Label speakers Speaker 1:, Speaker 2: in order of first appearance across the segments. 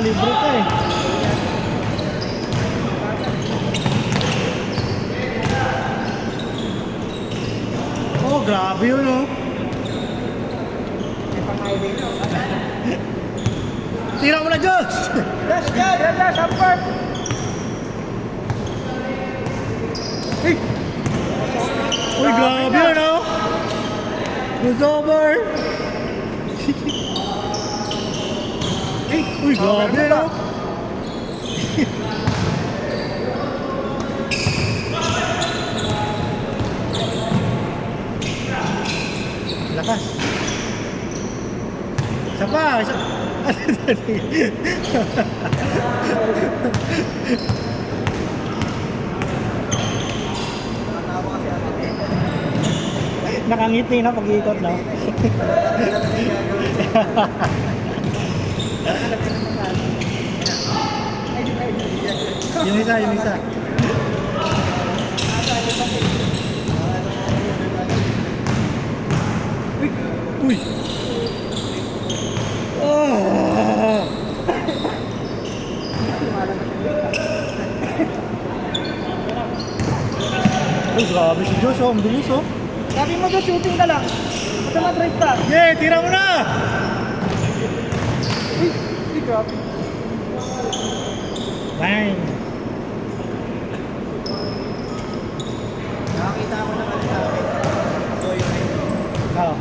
Speaker 1: libre ka eh. Oh, grabe yun oh.
Speaker 2: May pang-highway na.
Speaker 1: Tira mo na, Diyos!
Speaker 2: Dash, upward!
Speaker 1: Hey! Uy, grabe yun oh. Crossover! Uy, grabe yun oh. Lakas. Isa pa, isa. Nakangiti na pag-iikot no? yung isa. Uy! Oh! Uy, grabe si Diyos oh, ang bilis oh.
Speaker 2: Sabi mo doon, shooting ka lang. Basta ma-drive ka.
Speaker 1: Yeah, tira mo na!
Speaker 2: Uy, grabe.
Speaker 1: Bang!
Speaker 2: Nakakita ako ng ano sa akin. So, yun ay
Speaker 1: Oh.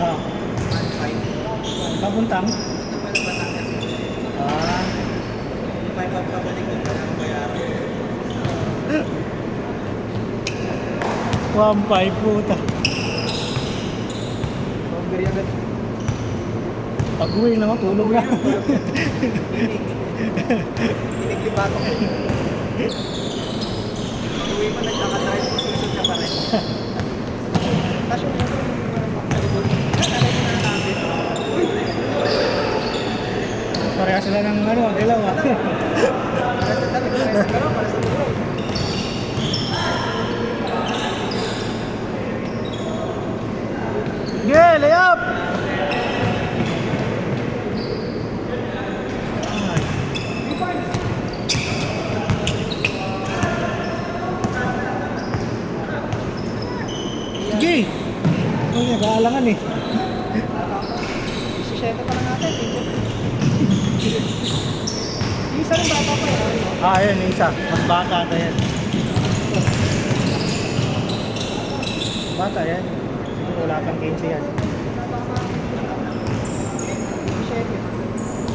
Speaker 1: Oh. Papuntang?
Speaker 2: ito pala Batangas.
Speaker 1: Ah.
Speaker 2: May pagkabalik ko pa ng bayaran.
Speaker 1: 1.5 puta.
Speaker 2: Sobrang agad.
Speaker 1: Pag-uwi naman, tulog na.
Speaker 2: Pinigdibato ko. Uwi mo, nagkakadrive mo, susod ka pa rin. Tapos yung motor mo, nakalagay mo na natin.
Speaker 1: Pareha sila ng ano, dilaw ah.
Speaker 2: Para sa dami, para sa tulog.
Speaker 1: Yeah, lay up! Sige! Ito yung nag-aalangan eh.
Speaker 2: 17 pa lang natin. Yung isa rin bata pa eh.
Speaker 1: Ah, yun, yung isa. Mas bata ata yan. Bata yan. Siguro wala pang 15 yan.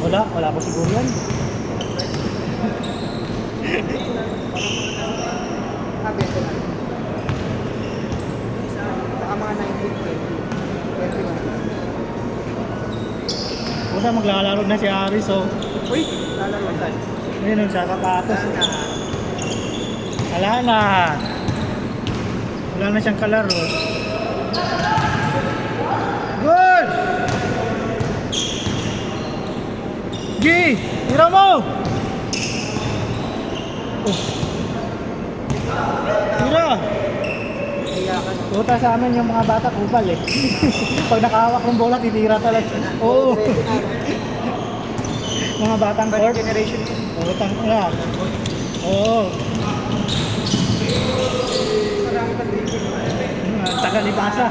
Speaker 2: 17.
Speaker 1: Wala pa siguro yan.
Speaker 2: Sabi ito na. Baka mga 19, 21.
Speaker 1: Puta, maglalaro na si Aris oh.
Speaker 2: Uy! Lalaro saan?
Speaker 1: Ayun, yung sa sapatos. Wala na. Wala na siyang kalaro. Good! G! Tira mo! Oh. Tira!
Speaker 2: Iyakan.
Speaker 1: Puta sa amin yung mga bata kupal eh. Pag nakahawak ng bola, titira talaga. Oo. Mga batang court.
Speaker 2: Generation yun.
Speaker 1: Utang na. Oo.
Speaker 2: Marami pang dribble.
Speaker 1: Tagal ibasa.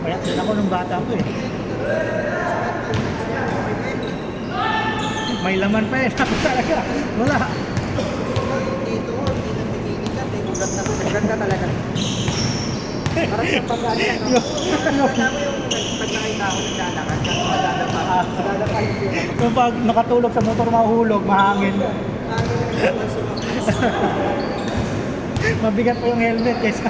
Speaker 1: Payat din ako nung bata ko eh. May laman pa eh. Tapos talaga. Wala.
Speaker 2: Dito, hindi na binigigat eh. Ganda talaga. Parang sa pag-aalihan ako. Tama yung pag nakita ako naglalakad, magdadapa yung pila.
Speaker 1: Kung pag nakatulog sa motor mahuhulog, mahangin. Mabigat pa yung helmet kaysa.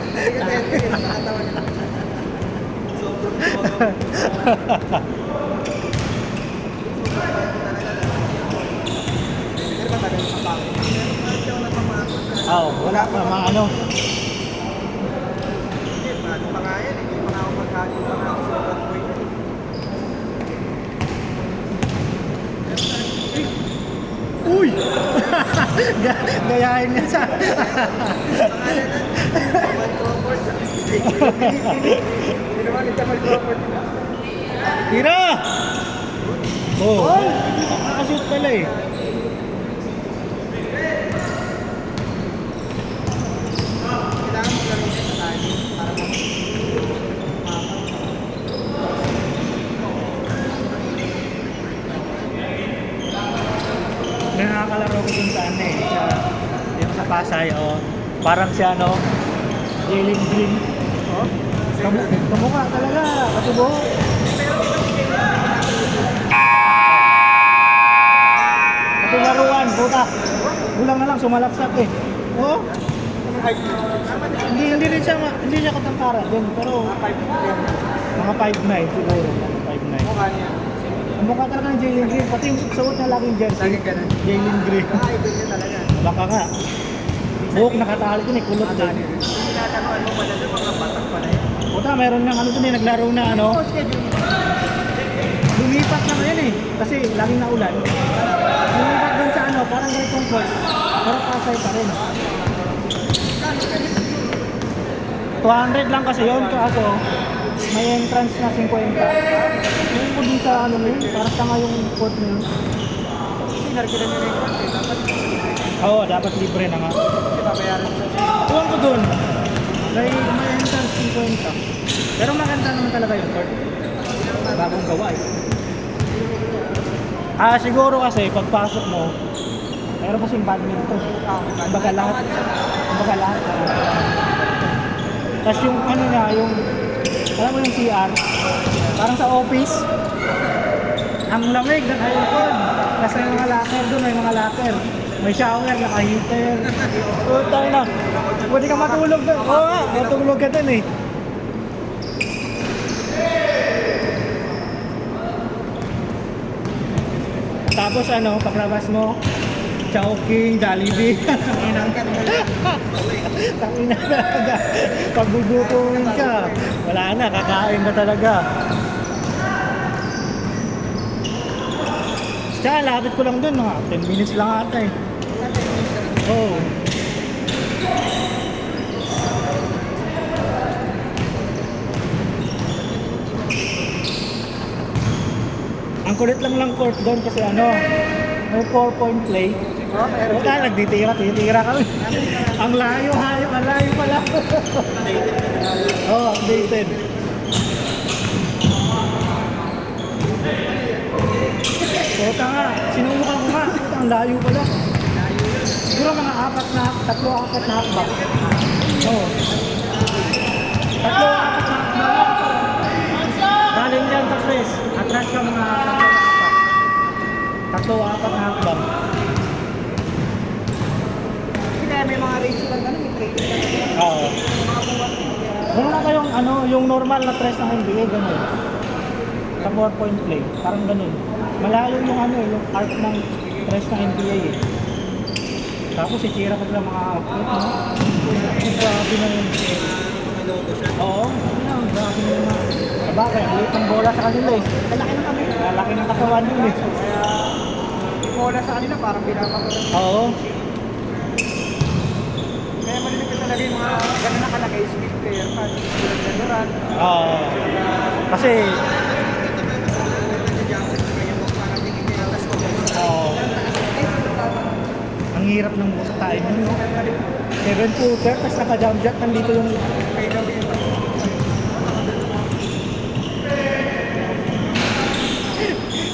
Speaker 1: Oo, wala pa mga ano.
Speaker 2: Ano pa nga yan eh, hindi pa nga ako magkakaroon pa nga ako sa Broadway.
Speaker 1: Uy! Gayahin niya sa...
Speaker 2: Jamal Crawford sa Hindi naman ni Jamal Crawford.
Speaker 1: Tira! Oh, nakakashoot pala eh.
Speaker 2: Kailangan mo laro siya sa tayo para mo.
Speaker 1: May nakakalaro ko dun sa ano eh. Dito sa Pasay, oh. Parang siya, no? Jalen Green.
Speaker 2: Oh?
Speaker 1: Kamukha talaga, katubo. Ito laruan, puta. Kulang na lang, sumalaksak eh. Oh? Hindi siya katangkaran din, pero mga 5'9 siguro. Mga 5'9.
Speaker 2: Mukha niya.
Speaker 1: Ang mukha talaga ng Jalen Green, pati yung suot na laging jersey.
Speaker 2: Laging ganun.
Speaker 1: Jalen Green.
Speaker 2: Idol niya talaga.
Speaker 1: Baka nga. Buhok nakatali din eh, kulot din.
Speaker 2: Tinatanuan mo pala doon, mga batak pala yan.
Speaker 1: Puta, meron ng ano dun eh, naglaro na ano.
Speaker 2: Oh, schedule.
Speaker 1: Lumipat na ngayon eh, kasi laging naulan. Lumipat dun sa ano, parang ganitong course. Pero Pasay pa rin. 200 lang kasi yun, kaso may entrance na 50. Yung po din sa ano mo yun, parang tanga yung court mo yun.
Speaker 2: Sinarkilan niya na yung konti. Dapat
Speaker 1: Oo, dapat libre na nga.
Speaker 2: kasi babayaran siya.
Speaker 1: Tuwang ko dun, may entrance 50. Pero maganda naman talaga yung court. Bagong gawa eh. Siguro kasi pagpasok mo, meron kasing badminton. Kumbaga lahat. Tapos yung ano niya, yung, alam mo yung CR, parang sa office, ang lamig ng aircon. Kasi may mga locker doon, may mga locker. May shower, naka-heater. Tayo na. Pwede ka matulog doon. Oo nga, matulog ka doon eh. Tapos ano, paglabas mo, Chowking, Jollibee.
Speaker 2: Inangkat mo lang.
Speaker 1: Tangina talaga. Pag gugutumin ka, wala na, kakain na talaga. Tsaka, lapit ko lang dun, mga 10 minutes lang ata eh. Oo. Ang kulit lang court doon kasi ano, may 4-point play.
Speaker 2: Oh, meron
Speaker 1: Wala, nagtitira kami. Ang layo pala. Oo, updated. Kota nga, sinubukan ko nga. Ang layo pala. Siguro mga 4 na hakbang. Oo. 3 4 na hakbang. Galing dyan sa press. Atras ka mga 3 4 na hakbang.
Speaker 2: Kasi kaya may mga race lang ganun, may training lang.
Speaker 1: Oo. Meron na kayong ano, yung normal na tres ng NBA, ganun. Sa 4-point play, parang ganun. Malayo yung ano, yung arc ng tres ng NBA eh. Tapos itira pa sila mga outfit, no? Grabe na yun. Oo, grabe na yun. Sabagay, liit ng bola sa kanila eh.
Speaker 2: Kalaki na kami.
Speaker 1: Laki ng katawan yun eh.
Speaker 2: Kaya, yung bola sa kanila parang pinapakalan.
Speaker 1: Oo.
Speaker 2: Kaya malilipit talaga yung mga ganun na kalaki skill player pa. Sila na Durant.
Speaker 1: Oo. Kasi, oo. Ang hirap ng tayo nun, no? 7-footer, tapos naka-jump shot, nandito yung...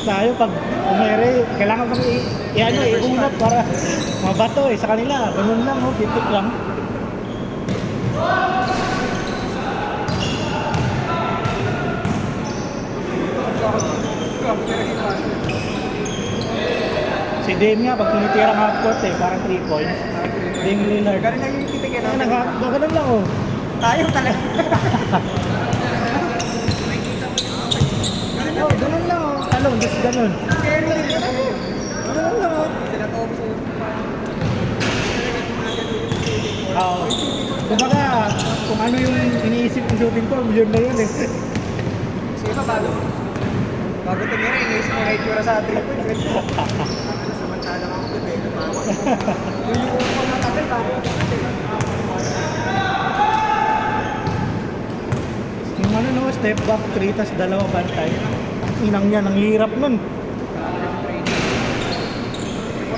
Speaker 1: Tayo pag umere, kailangan kami iunat para mabato eh. Sa kanila, ganun lang, oh, titik lang. Si Dame nga, pag tinitira ng half-court eh, parang 3 points. Dame Lillard.
Speaker 2: Ganun lang yung titigyan natin.
Speaker 1: Ganun lang, oh.
Speaker 2: Tayo talaga.
Speaker 1: Oh, ganun lang, oh. Talong, just ganun.
Speaker 2: Carry din yun.
Speaker 1: Ganun lang, oh.
Speaker 2: Sinatawag sa'yo.
Speaker 1: Oo. Kumbaga, kung ano yung iniisip ng shooting form, yun na yun eh.
Speaker 2: Sige pa, bago tumira, inaisip mo na itsura sa 3 points. Salang ako develop ako. Yung ko na tagal bago ako
Speaker 1: Yung ano no, step back 3 tas dalawa bantay. Inang yan, ang hirap nun.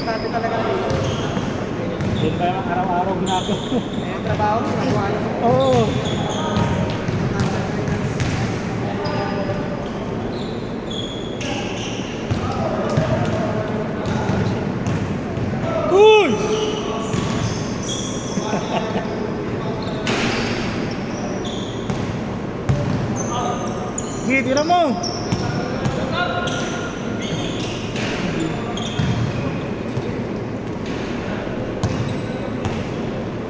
Speaker 2: importante talaga rin.
Speaker 1: Yun ba yung araw-araw ginagawa ko?
Speaker 2: Yung trabaho mo, nagawa lang mo.
Speaker 1: Oo. Uy! Sige, tira mo!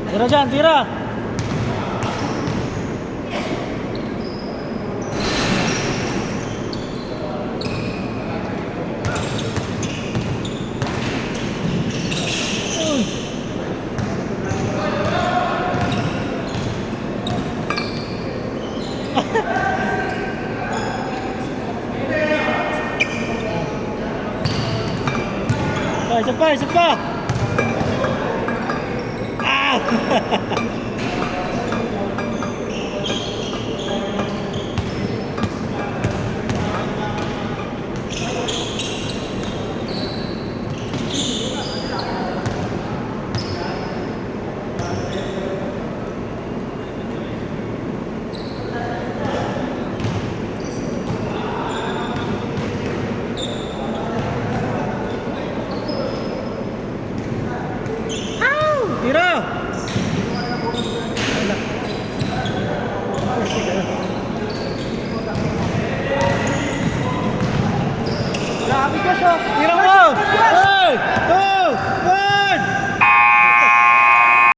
Speaker 1: Tira dyan, tira! Uy! Isa pa, isa pa! Ah! Tira!
Speaker 2: Grabe ka siya.
Speaker 1: Tira mo!